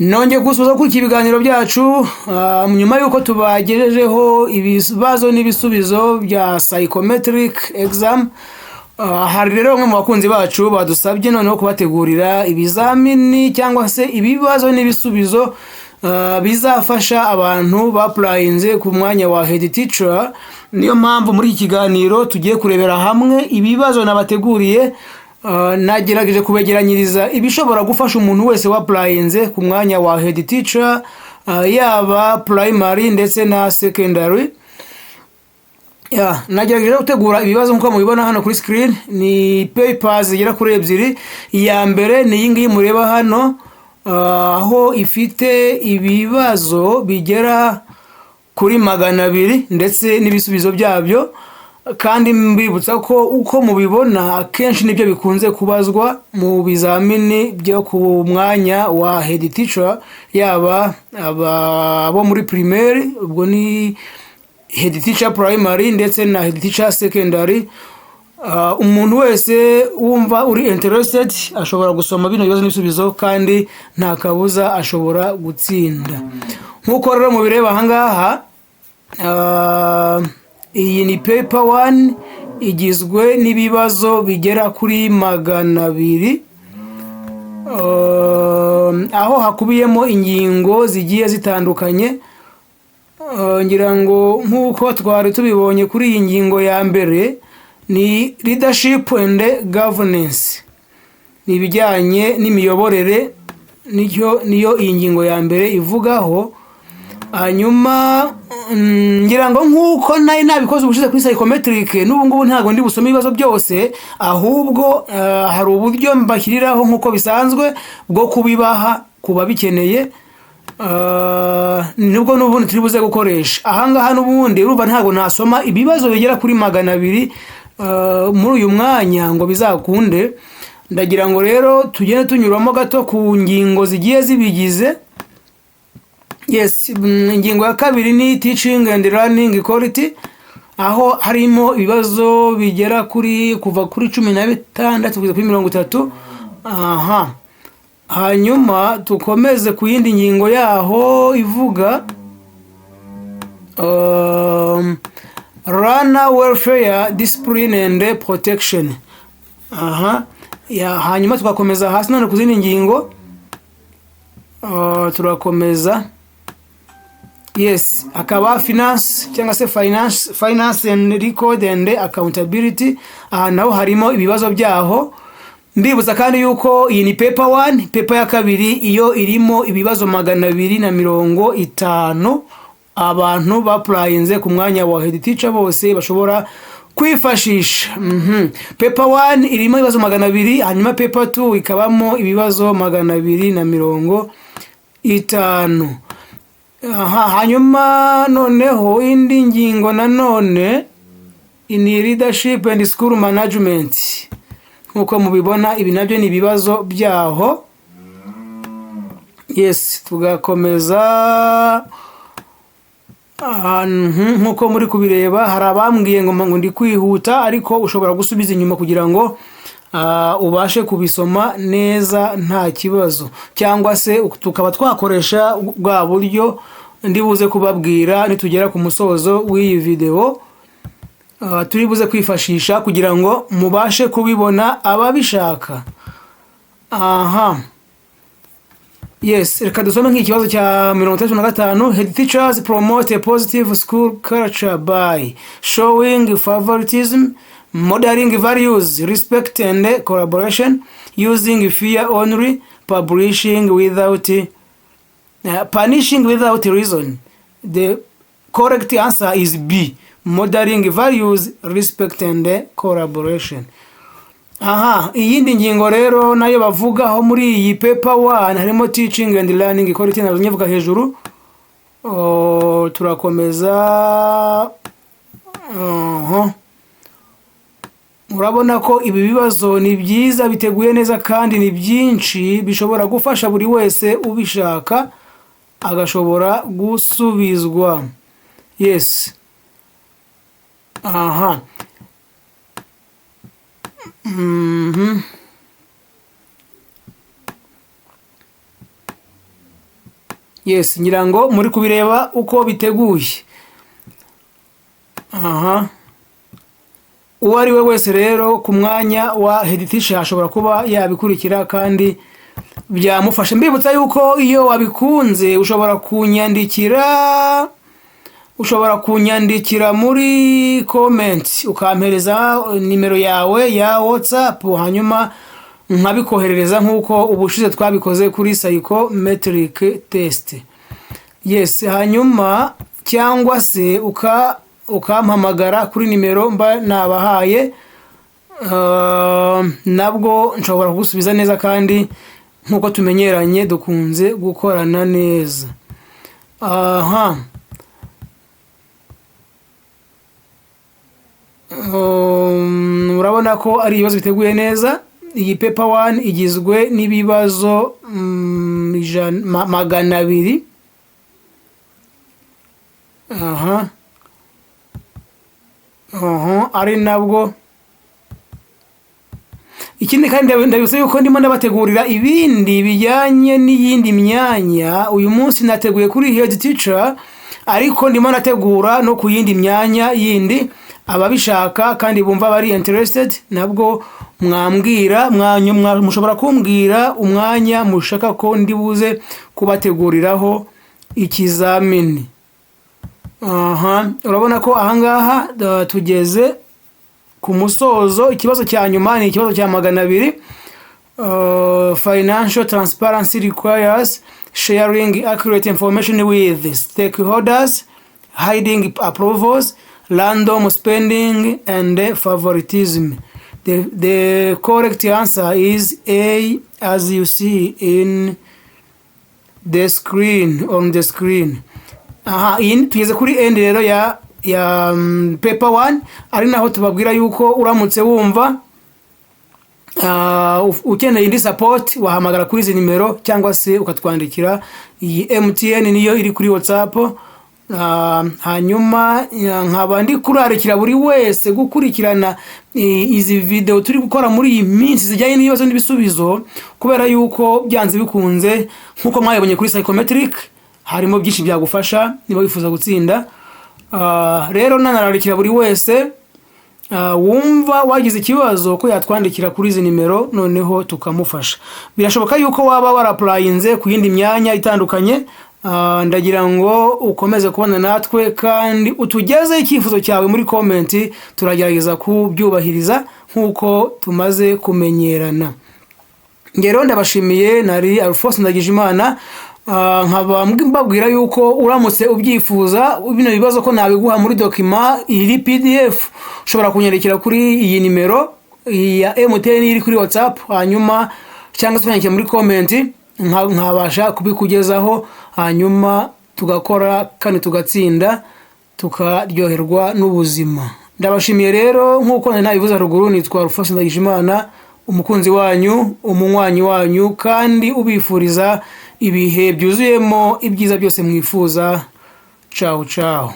nongeye gusubiza kuri iki biganiro byacu nyuma y'uko tubagejejeho ibibazo n'ibisubizo bya psychometric exam. Hari rero bamwe mu bakunzi bacu badusabye noneho kubategurira ibizamini cyangwa se ibibazo n'ibisubizo bizafasha abantu bapurayinze ku mwanya wa head teacher. Niyo mpamvu muri iki kiganiro tugiye kurebera hamwe ibibazo nabateguriye. Nagerageje kubegeranyiriza ibishobora gufasha umuntu wese wapurayinze ku mwanya wa head teacher, yaba primary ndetse na secondary. Nagerageje gutegura ibibazo nk'uko mubibona hano kuri screen. Ni papers zigera kuri ebyiri. Iya mbere ni iyi ngiyi mureba hano, aho ifite ibibazo bigera kuri 200 ndetse n'ibisubizo byabyo. Kandi mbibutsa ko uko mubibona akenshi nibyo bikunze kubazwa mu bizamini byo ku mwanya wa head teacher, yaba abo muri primaire, ubwo ni head teacher primary ndetse na head teacher secondary. Umuntu wese wumva uri interested ashobora gusoma bino bibazo n'ibisubizo kandi nta kabuza ashobora gutsinda. Nkuko rero mubireba ahangaha, iyi ni paper 1 igizwe n'ibibazo bigera kuri 200, aho hakubiyemo ingingo zigiye zitandukanye. Ngira ngo nkuko twari tubibonye kuri iyi ngingo ya mbere ni leadership and governance, ni ibijyanye n'imiyoborere, niyo iyi ngingo ya mbere ivugaho. Hanyuma ngira ngo nkuko nabikoze ubushize kuri psychometric, n'ubu ngubu ntago ndi busome ibibazo byose, ahubwo hari uburyo mbashyiriraho nkuko bisanzwe bwo kubibaha kuba bikeneye. Nubwo n'ubundi turi buze gukoresha ahangaha, n'ubundi urumva ntago nasoma ibibazo bigera kuri 200 muri uyu mwanya ngo bizakunde. Ndagira ngo rero tugende tunyuramo gato ku ngingo zigiye zibigize. Yes, ingingo ya kabiri ni teaching and learning equality, aho harimo ibibazo bigera kuri kuva kuri 16 kugeza kuri 30. Hanyuma tukomeze ku yindi ngingo yaho ivuga learner welfare, discipline and protection. Hanyuma tugakomeza hasi none ku zindi ngingo. Turakomeza. Yes, akaba finance cyangwa se finance and record and accountability. Naho harimo ibibazo byaho. Mbibutsa kandi yuko iyi ni paper 1. Paper ya kabiri iyo irimo ibibazo 250 abantu bapurayinze ku mwanya wa head teacher bose bashobora kwifashisha. Paper 1 irimo ibibazo 200, hanyuma paper 2 ikabamo ibibazo 250. Hanyuma noneho indi ngingo nanone ni leadership and school management. Nkuko mubibona ibi nabyo ni ibibazo byaho. Yes, tugakomeza. Nkuko muri kubireba hari abambwiye ngo ndi kwihuta, ariko ushobora gusubiza inyuma kugira ngo ubashe kubisoma neza nta kibazo, cyangwa se tukaba twakoresha bwa buryo ndi buze kubabwira nitugera ku musozo w'iyi video. Turi buze kwifashisha kugira ngo mubashe kubibona ababishaka. Yes, reka dusome nk'ikibazo cya 35. Head teachers promote a positive school culture by showing favoritism, modeling values, respect and collaboration, using fear only, punishing without reason. The correct answer is B, modeling values, respect and collaboration. Iyindi ngingo rero nayo bavugaho muri iyi paper 1 harimo teaching and learning equality, nazo nyivuga hejuru. Turakomeza. Urabona ko ibi bibazo ni byiza, biteguye neza kandi ni byinshi, bishobora gufasha buri wese ubishaka agashobora gusubizwa. Yes. Yes, ngira ngo muri kubireba uko biteguye. Uwo ari we wese rero ku mwanya wa head teacher ashobora kuba yabikurikira kandi byamufasha. Mbibutsa yuko iyo wabikunze ushobora kunyandikira muri comment ukampereza nimero yawe ya WhatsApp, hanyuma nkabikoherereza nk'uko ubushize twabikoze kuri psychometric test. Yes, hanyuma cyangwa se ukampamagara kuri nimero mba nabahaye, nabwo nshobora kugusubiza neza kandi nk'uko tumenyeranye dukunze gukorana neza. Urabona ko ari ibibazo biteguye neza. Iyi paper 1 igizwe n'ibibazo 200. Ari nabwo ikindi kandi ndabise yuko ndimo ndabategurira ibindi bijyanye n'iyindi myanya. Uyu munsi nateguye kuri head teacher, ariko ndimo nategura no ku yindi myanya yindi. Ababishaka kandi bumva bari interested nabwo mwambwira, mushobora kumbwira umwanya mushaka ko ndibuze kubateguriraho ikizamini. Urabona ko ahangaha tugeze ku musozo. Ikibazo cya nyuma ni ikibazo cya 200. Financial transparency requires sharing accurate information with stakeholders, hiding approvals, random spending, and favoritism. The correct answer is A, as you see in the screen, on the screen. Tugeze kuri end rero ya paper 1, ari naho tubabwira yuko uramutse wumva ukeneye indi support wahamagara kuri izi nimero cyangwa se ukatwandikira. Iyi MTN niyo iri kuri WhatsApp. Hanyuma nkaba ndi kurarikira buri wese gukurikirana izi video turi gukora muri iyi minsi zijyanye n'ibibazo n'ibisubizo, kubera yuko byanze bikunze nkuko mwayibonye kuri psychometric harimo byinshi byagufasha niba wifuza gutsinda. Rero nanararikira buri wese wumva wagize ikibazo ko yatwandikira kuri izi nimero, noneho tukamufasha. Birashoboka yuko waba waraplayinze ku yindi myanya itandukanye. Ndagira ngo ukomeze kubana natwe kandi utugeze icyifuzo cyawe muri comment, turagerageza kubyubahiriza nkuko tumaze kumenyerana. Ngero ndabashimiye, nari Alphonse Ndagijimana. Nkaba mbabwira yuko uramutse ubyifuza bino bibazo ko nabiguha muri document iri PDF, ushobora kunyandikira kuri iyi nimero ya MTN iri kuri WhatsApp, hanyuma cyangwa tukanyandikira muri comment nkabasha kubikugezaho, hanyuma tugakora kandi tugatsinda tukaryoherwa n'ubuzima. Ndabashimiye rero nkuko nabivuze haruguru, nitwa Alphonse Ndagijimana, umukunzi wanyu, umunywanyi wanyu, kandi ubifuriza ibihe byuzuyemo ibyiza byose mwifuza. Ciao ciao.